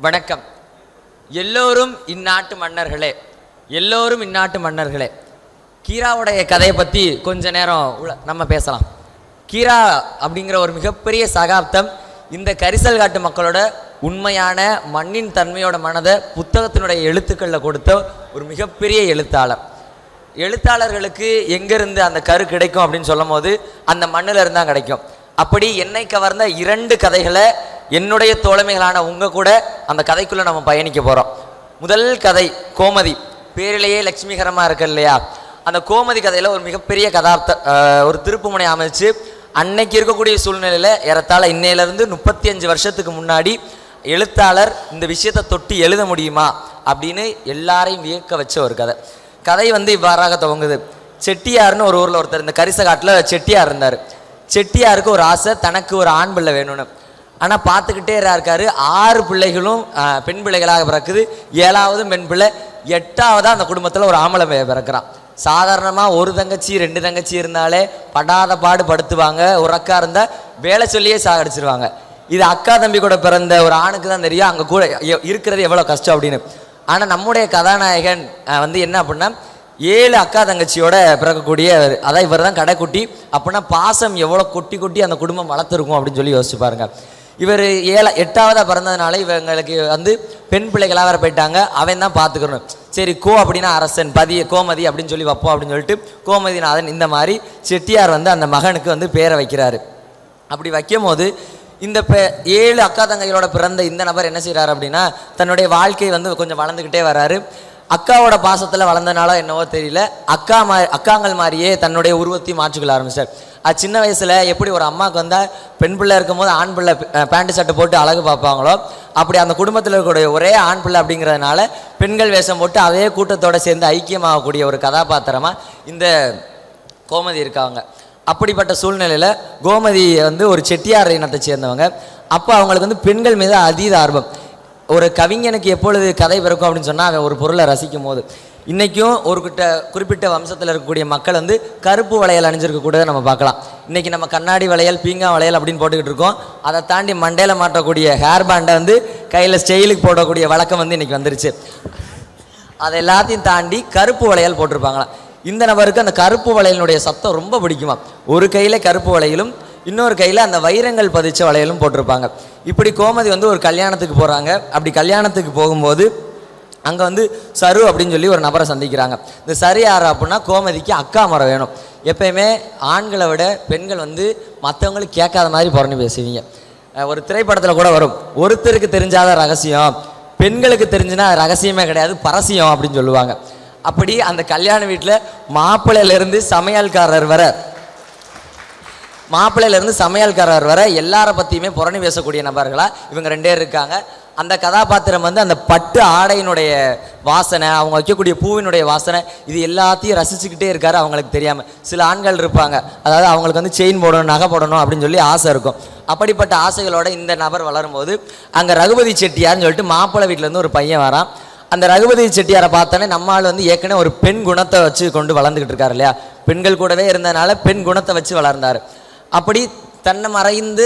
வணக்கம். எல்லோரும் இந்நாட்டு மன்னர்களே, எல்லோரும் இந்நாட்டு மன்னர்களே. கீராவுடைய கதையை பற்றி கொஞ்ச நேரம் நம்ம பேசலாம். கீரா அப்படிங்கிற ஒரு மிகப்பெரிய சகாப்தம் இந்த கரிசல் காட்டு மக்களோட உண்மையான மண்ணின் தன்மையோட மனதை புத்தகத்தினுடைய எழுத்துக்களில் கொடுத்த ஒரு மிகப்பெரிய எழுத்தாளர். எழுத்தாளர்களுக்கு எங்கேருந்து அந்த கரு கிடைக்கும் அப்படின்னு சொல்லும் போது அந்த மண்ணில் இருந்தால் கிடைக்கும். அப்படி என்னை கவர்ந்த 2 கதைகளை என்னுடைய தோழமைகளான உங்கள் கூட அந்த கதைக்குள்ளே நம்ம பயணிக்க போகிறோம். முதல் கதை கோமதி. பேரிலேயே லட்சுமிகரமாக இருக்கு இல்லையா? அந்த கோமதி கதையில் ஒரு மிகப்பெரிய ஒரு திருப்புமுனை அமைச்சு அன்னைக்கு இருக்கக்கூடிய சூழ்நிலையில் ஏறத்தாழ இன்னையிலேருந்து 35 வருஷத்துக்கு முன்னாடி எழுத்தாளர் இந்த விஷயத்தை தொட்டு எழுத முடியுமா அப்படின்னு எல்லாரையும் வியக்க வச்ச ஒரு கதை. கதை இவ்வாறாக துவங்குது. செட்டியார்னு ஒரு ஊரில் ஒருத்தர், இந்த கரிசகாட்டில் செட்டியார் இருந்தார். செட்டியாருக்கு ஒரு ஆசை, தனக்கு ஒரு ஆண் பிள்ளை வேணும்னு. ஆனால் பார்த்துக்கிட்டே இருக்காரு. 6 பிள்ளைகளும் பெண் பிள்ளைகளாக பிறக்குது. 7வது பெண் பிள்ளை, 8வதாக அந்த குடும்பத்தில் ஒரு ஆம்பளை பிறக்கிறான். சாதாரணமாக ஒரு தங்கச்சி 2 தங்கச்சி இருந்தாலே படாத பாடு படுத்துவாங்க. ஒரு அக்கா இருந்தால் வேலை சொல்லியே சாகடிச்சிருவாங்க. இது அக்கா தம்பி கூட பிறந்த ஒரு ஆணுக்கு தான் தெரியும் அங்கே கூட இருக்கிறது எவ்வளோ கஷ்டம் அப்படின்னு. ஆனால் நம்முடைய கதாநாயகன் என்ன அப்படின்னா 7 அக்கா தங்கச்சியோட பிறக்கக்கூடிய, அதான் இவர் தான் கடைக்குட்டி. அப்படின்னா பாசம் எவ்வளோ கொட்டி கொட்டி அந்த குடும்பம் வளர்த்துருக்கும் அப்படின்னு சொல்லி யோசிச்சு பாருங்க. இவர் 8வதாக பிறந்ததுனால இவங்களுக்கு பெண் பிள்ளைகளாக வேறு போயிட்டாங்க. அவன் தான் பார்த்துக்கணும். சரி, அப்படின்னா அரசன், கோமதி அப்படின்னு சொல்லி வைப்போம் அப்படின்னு சொல்லிட்டு கோமதிநாதன் இந்த மாதிரி செட்டியார் அந்த மகனுக்கு பேரை வைக்கிறாரு. அப்படி வைக்கும் போது இந்த 7 அக்கா தங்கைகளோட பிறந்த இந்த நபர் என்ன செய்கிறார் அப்படின்னா தன்னுடைய வாழ்க்கை கொஞ்சம் வளர்ந்துக்கிட்டே வர்றாரு. அக்காவோட பாசத்தில் வளர்ந்தனால என்னவோ தெரியல, அக்காங்கள் மாதிரியே தன்னுடைய உருவத்தையும் மாற்றிக்கொள்ள ஆரம்பிச்சார். அது சின்ன வயசில் எப்படி ஒரு அம்மாவுக்கு பெண் பிள்ளை இருக்கும்போது ஆண் பிள்ளை பேண்ட் சட்டை போட்டு அழகு பார்ப்பாங்களோ, அப்படி அந்த குடும்பத்தில் இருக்கக்கூடிய ஒரே ஆண் பிள்ளை அப்படிங்கிறதுனால பெண்கள் வேஷம் போட்டு அதே கூட்டத்தோடு சேர்ந்து ஐக்கியமாகக்கூடிய ஒரு கதாபாத்திரமாக இந்த கோமதி இருக்காங்க. அப்படிப்பட்ட சூழ்நிலையில் கோமதி ஒரு செட்டியார் இனத்தை சேர்ந்தவங்க. அப்போ அவங்களுக்கு பெண்கள் மீது அதீத ஆர்வம். ஒரு கவிஞனுக்கு எப்பொழுது கதை பிறக்கும் அப்படின்னு சொன்னால் அவன் ஒரு பொருளை ரசிக்கும் போது. இன்றைக்கும் ஒரு குறிப்பிட்ட வம்சத்தில் இருக்கக்கூடிய மக்கள் கருப்பு வளையல் அணிஞ்சிருக்கக்கூடதை நம்ம பார்க்கலாம். இன்றைக்கி நம்ம கண்ணாடி வளையல், பீங்கா வளையல் அப்படின்னு போட்டுக்கிட்டு இருக்கோம். அதை தாண்டி மண்டையில் மாட்டக்கூடிய ஹேர் பேண்டை கையில் ஸ்டைலுக்கு போடக்கூடிய வழக்கம் இன்றைக்கி வந்துருச்சு. அதை எல்லாத்தையும் தாண்டி கருப்பு வளையல் போட்டிருப்பாங்களாம். இந்த நபருக்கு அந்த கருப்பு வளையலினுடைய சத்தம் ரொம்ப பிடிக்குமா. ஒரு கையில் கருப்பு வளையலும் இன்னொரு கையில் அந்த வைரங்கள் பதிச்ச வளையலும் போட்டிருப்பாங்க. இப்படி கோமதி ஒரு கல்யாணத்துக்கு போகிறாங்க. அப்படி கல்யாணத்துக்கு போகும்போது அங்கே சரு அப்படின்னு சொல்லி ஒரு நபரை சந்திக்கிறாங்க. இந்த சரு யார் அப்படின்னா கோமதிக்கு அக்கா முறை வேணும். எப்பயுமே ஆண்களை விட பெண்கள் மற்றவங்களுக்கு கேட்காத மாதிரி புறணி பேசுவீங்க. ஒரு திரைப்படத்தில் கூட வரும், ஒருத்தருக்கு தெரிஞ்சாத ரகசியம் பெண்களுக்கு தெரிஞ்சுன்னா ரகசியமே கிடையாது, பரசியம் அப்படின்னு சொல்லுவாங்க. அப்படி அந்த கல்யாண வீட்டில் மாப்பிள்ளையிலேருந்து சமையல்காரர் வர எல்லாரை பற்றியுமே புறணி பேசக்கூடிய நபர்களாக இவங்க 2 பேர் இருக்காங்க. அந்த கதாபாத்திரம் அந்த பட்டு ஆடையினுடைய வாசனை, அவங்க வைக்கக்கூடிய பூவினுடைய வாசனை, இது எல்லாத்தையும் ரசிச்சுக்கிட்டே இருக்காரு. அவங்களுக்கு தெரியாமல் சில ஆண்கள் இருப்பாங்க, அதாவது அவங்களுக்கு செயின் போடணும், நகை போடணும் அப்படின்னு சொல்லி ஆசை இருக்கும். அப்படிப்பட்ட ஆசைகளோட இந்த நபர் வளரும்போது அங்கே ரகுபதி செட்டியார்னு சொல்லிட்டு மாப்பிள்ளை வீட்டிலேருந்து ஒரு பையன் வரான். அந்த ரகுபதி செட்டியாரை பார்த்தோன்னே நம்மால் ஏற்கனவே ஒரு பெண் குணத்தை வச்சு கொண்டு வளர்ந்துக்கிட்டு இருக்காரு இல்லையா? பெண்கள் கூடவே இருந்ததுனால பெண் குணத்தை வச்சு வளர்ந்தார். அப்படி தன்னை மறந்து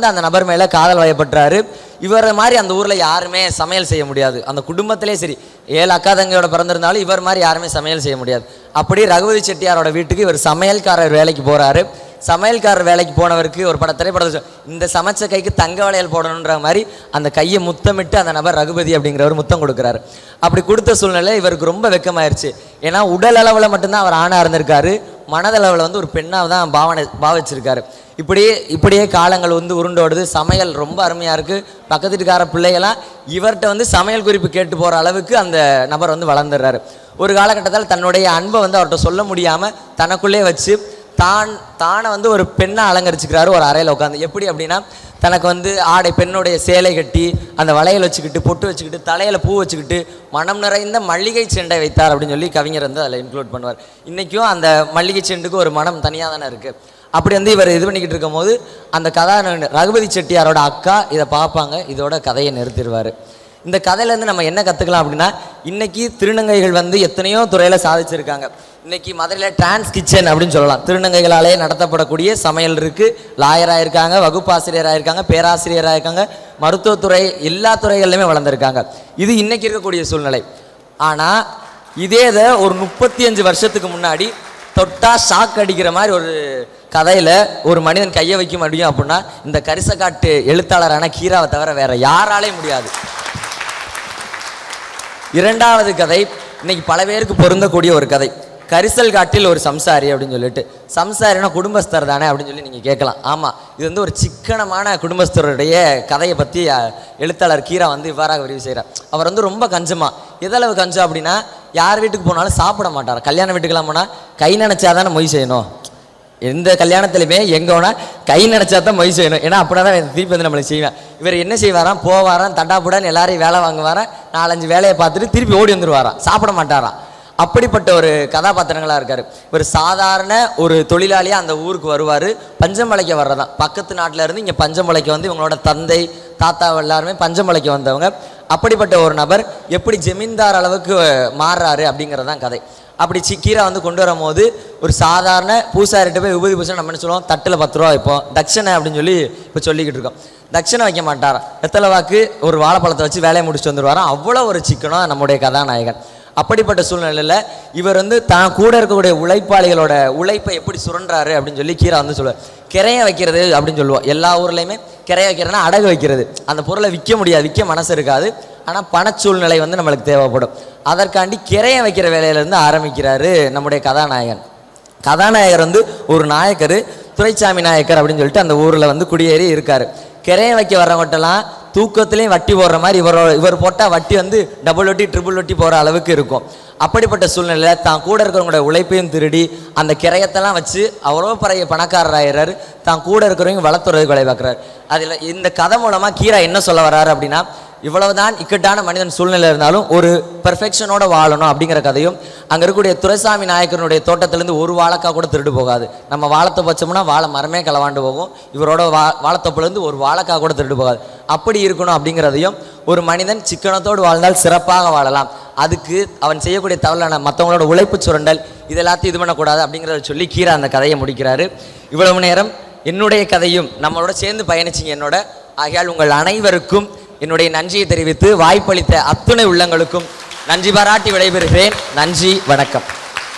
அந்த நபர் மேலே காதல் வயப்பட்டுறாரு. இவரை மாதிரி அந்த ஊரில் யாருமே சமையல் செய்ய முடியாது. அந்த குடும்பத்திலே சரி 7 அக்கா தங்கையோட பிறந்திருந்தாலும் இவர் மாதிரி யாருமே சமையல் செய்ய முடியாது. அப்படி ரகுபதி செட்டியாரோட வீட்டுக்கு இவர் சமையல்காரர் வேலைக்கு போகிறாரு. சமையல்காரர் வேலைக்கு போனவருக்கு ஒரு திரைப்படத்தை இந்த சமைச்ச கைக்கு தங்க வளையல் போடணுன்ற மாதிரி அந்த கையை முத்தமிட்டு அந்த நபர் ரகுபதி அப்படிங்கிறவர் முத்தம் கொடுக்குறாரு. அப்படி கொடுத்த சூழ்நிலை இவருக்கு ரொம்ப வெக்கமாயிருச்சு. ஏன்னா உடல் அளவில் மட்டும்தான் அவர் ஆணாக இருந்திருக்காரு, மனதளவில் ஒரு பெண்ணாக தான் பாவிச்சிருக்காரு. இப்படியே காலங்கள் உருண்டோடுது. சமையல் ரொம்ப அருமையாக இருக்குது. பக்கத்து வீட்டுக்கார பிள்ளைகளாம் இவர்கிட்ட சமையல் குறிப்பு கேட்டு போகிற அளவுக்கு அந்த நபர் வளர்ந்துடுறாரு. ஒரு காலகட்டத்தில் தன்னுடைய அன்பை அவர்கிட்ட சொல்ல முடியாமல் தனக்குள்ளே வச்சு தானை ஒரு பெண்ணை அலங்கரிச்சுக்கிறாரு ஒரு அறையில் உட்காந்து. எப்படி அப்படின்னா தனக்கு ஆடை பெண்ணுடைய சேலை கட்டி அந்த வளையல் வச்சுக்கிட்டு பொட்டு வச்சுக்கிட்டு தலையில் பூ வச்சுக்கிட்டு மனம் நிறைந்த மல்லிகை செண்டை வைத்தார் அப்படின்னு சொல்லி கவிஞர் அதில் இன்க்ளூட் பண்ணுவார். இன்றைக்கும் அந்த மல்லிகை செண்டுக்கு ஒரு மனம் தனியாக தானே இருக்குது. அப்படி இவர் இது பண்ணிக்கிட்டு இருக்கும் போது அந்த ரகுபதி செட்டியாரோட அக்கா இதை பார்ப்பாங்க. இதோட கதையை நிறுத்திடுவார். இந்த கதையிலேருந்து நம்ம என்ன கற்றுக்கலாம் அப்படின்னா, இன்றைக்கி திருநங்கைகள் வந்து எத்தனையோ துறையில் சாதிச்சிருக்காங்க. இன்றைக்கி மதுரையில் டிரான்ஸ் கிச்சன் அப்படின்னு சொல்லலாம். திருநங்கைகளாலே நடத்தப்படக்கூடிய சமையல் இருக்குது. லாயராக இருக்காங்க, வகுப்பாசிரியராக இருக்காங்க, பேராசிரியராக இருக்காங்க, மருத்துவத்துறை, எல்லா துறைகள்லையுமே வளர்ந்துருக்காங்க. இது இன்றைக்கி இருக்கக்கூடிய சூழ்நிலை. ஆனால் இதே இதை ஒரு 35 வருஷத்துக்கு முன்னாடி தொட்டா ஷாக் அடிக்கிற மாதிரி ஒரு கதையில் ஒரு மனிதன் கையை வைக்க முடியும் அப்படின்னா இந்த கரிசக்காட்டு எழுத்தாளரான கீராவை தவிர வேற யாராலையும் முடியாது. இரண்டாவது கதை இன்னைக்கு பல பேருக்கு பொருந்தக்கூடிய ஒரு கதை. கரிசல் காட்டில் ஒரு சம்சாரி அப்படின்னு சொல்லிட்டு. சம்சாரினா குடும்பஸ்தர் தானே அப்படின்னு சொல்லி நீங்கள் கேட்கலாம். ஆமாம், இது வந்து ஒரு சிக்கனமான குடும்பஸ்தருடைய கதையை பற்றி எழுத்தாளர் கீரா வந்து இவ்வாறாக விரிவு செய்கிறார். அவர் வந்து ரொம்ப கஞ்சமாக, எதளவு கஞ்சம் அப்படின்னா யார் வீட்டுக்கு போனாலும் சாப்பிட மாட்டார். கல்யாண வீட்டுக்கெல்லாம் போனால் கை நினச்சாதானே மொய் செய்யணும். எந்த கல்யாணத்துலையுமே எங்கே வேணால் கை நினச்சா தான் மொய் செய்யணும். ஏன்னா அப்படின்னா தான் திருப்பி வந்து நம்மளுக்கு செய்வேன். இவர் என்ன செய்வாராம், போவாராம், தட்டாப்புடான்னு எல்லாரையும் வேலை வாங்குவாராம், 4-5 வேலையை பார்த்துட்டு திருப்பி ஓடி வந்துடுவாராம், சாப்பிட மாட்டாராம். அப்படிப்பட்ட ஒரு கதாபாத்திரங்களாக இருக்கார். ஒரு சாதாரண ஒரு தொழிலாளியாக அந்த ஊருக்கு வருவார். பஞ்சமலைக்கு வர்றதான், பக்கத்து நாட்டில் இருந்து இங்கே பஞ்சமலைக்கு வந்து இவங்களோட தந்தை தாத்தா எல்லாருமே பஞ்சமலைக்கு வந்தவங்க. அப்படிப்பட்ட ஒரு நபர் எப்படி ஜமீன்தார் அளவுக்கு மாறுறாரு அப்படிங்கிறதான் கதை. அப்படி கீரா வந்து கொண்டு வரும்போது ஒரு சாதாரண பூசாரிட்ட போய் விபூதி பூசை நம்ம என்ன சொல்லுவோம், தட்டில் 10 ரூபா வைப்போம், தட்சணை அப்படின்னு சொல்லி இப்போ சொல்லிக்கிட்டு இருக்கோம். தட்சணை வைக்க மாட்டார். வெத்தலை வாக்கு ஒரு வாழைப்பழத்தை வச்சு வேலையை முடிச்சுட்டு வந்துடுவாராம். அவ்வளோ ஒரு சிக்கனம் நம்முடைய கதாநாயகன். அப்படிப்பட்ட சூழ்நிலையில் இவர் வந்து தான் கூட இருக்கக்கூடிய உழைப்பாளிகளோட உழைப்பை எப்படி சுரண்டாரு அப்படின்னு சொல்லி கீரா வந்து சொல்லுவார். கிரைய வைக்கிறது அப்படின்னு சொல்லுவோம். எல்லா ஊர்லேயுமே கிரைய வைக்கிறதுனா அடகு வைக்கிறது. அந்த பொருளை விற்க முடியாது, விற்க மனசு இருக்காது. ஆனால் பணச்சூழ்நிலை வந்து நம்மளுக்கு தேவைப்படும். அதற்காண்டி கிரைய வைக்கிற வேலையிலேருந்து ஆரம்பிக்கிறாரு நம்முடைய கதாநாயகன். கதாநாயகர் வந்து ஒரு நாயக்கர், துரைசாமி நாயக்கர் அப்படின்னு சொல்லிட்டு அந்த ஊரில் வந்து குடியேறி இருக்கார். கிரைய வைக்க வர்றவங்கட்டெல்லாம் தூக்கத்துலேயும் வட்டி போடுற மாதிரி இவர் போட்டால் வட்டி வந்து டபுள் வட்டி ட்ரிபிள் வட்டி போகிற அளவுக்கு இருக்கும். அப்படிப்பட்ட சூழ்நிலையில் தான் கூட இருக்கிறவங்களோட உழைப்பையும் திருடி அந்த கிரையத்தெல்லாம் வச்சு அவ்வளோ பழைய பணக்காரராகிறாரு. தான் கூட இருக்கிறவங்க வளர்த்துறதுக்கு வேலை பார்க்குறாரு. அதில் இந்த கதை மூலமாக கீரா என்ன சொல்ல வர்றாரு அப்படின்னா, இவ்வளவுதான் இக்கட்டான மனிதன் சூழ்நிலை இருந்தாலும் ஒரு பெர்ஃபெக்ஷனோட வாழணும் அப்படிங்கிற கதையும், அங்கே இருக்கக்கூடிய துரைசாமி நாயக்கனுடைய தோட்டத்திலேருந்து ஒரு வாழைக்காய் கூட திருடு போகாது. நம்ம வாழைத்தை வச்சோம்னா வாழை மரமே களவாண்டு போகும். இவரோட வாழைத்தொப்புலேருந்து ஒரு வாழைக்காய் கூட திருடு போகாது. அப்படி இருக்கணும் அப்படிங்கிறதையும், ஒரு மனிதன் சிக்கனத்தோடு வாழ்ந்தால் சிறப்பாக வாழலாம், அதுக்கு அவன் செய்யக்கூடிய தவறான மற்றவங்களோட உழைப்பு சுரண்டல் இது எல்லாத்தையும் இது பண்ணக்கூடாது அப்படிங்கிறத சொல்லி கீரா அந்த கதையை முடிக்கிறாரு. இவ்வளவு நேரம் என்னுடைய கதையும் நம்மளோட சேர்ந்து பயணிச்சிங்க என்னோட. ஆகையால் உங்கள் அனைவருக்கும் என்னுடைய நன்றியை தெரிவித்து வாய்ப்பளித்த அத்துணை உள்ளங்களுக்கும் நன்றி பாராட்டி விடைபெறுகிறேன். நன்றி, வணக்கம்.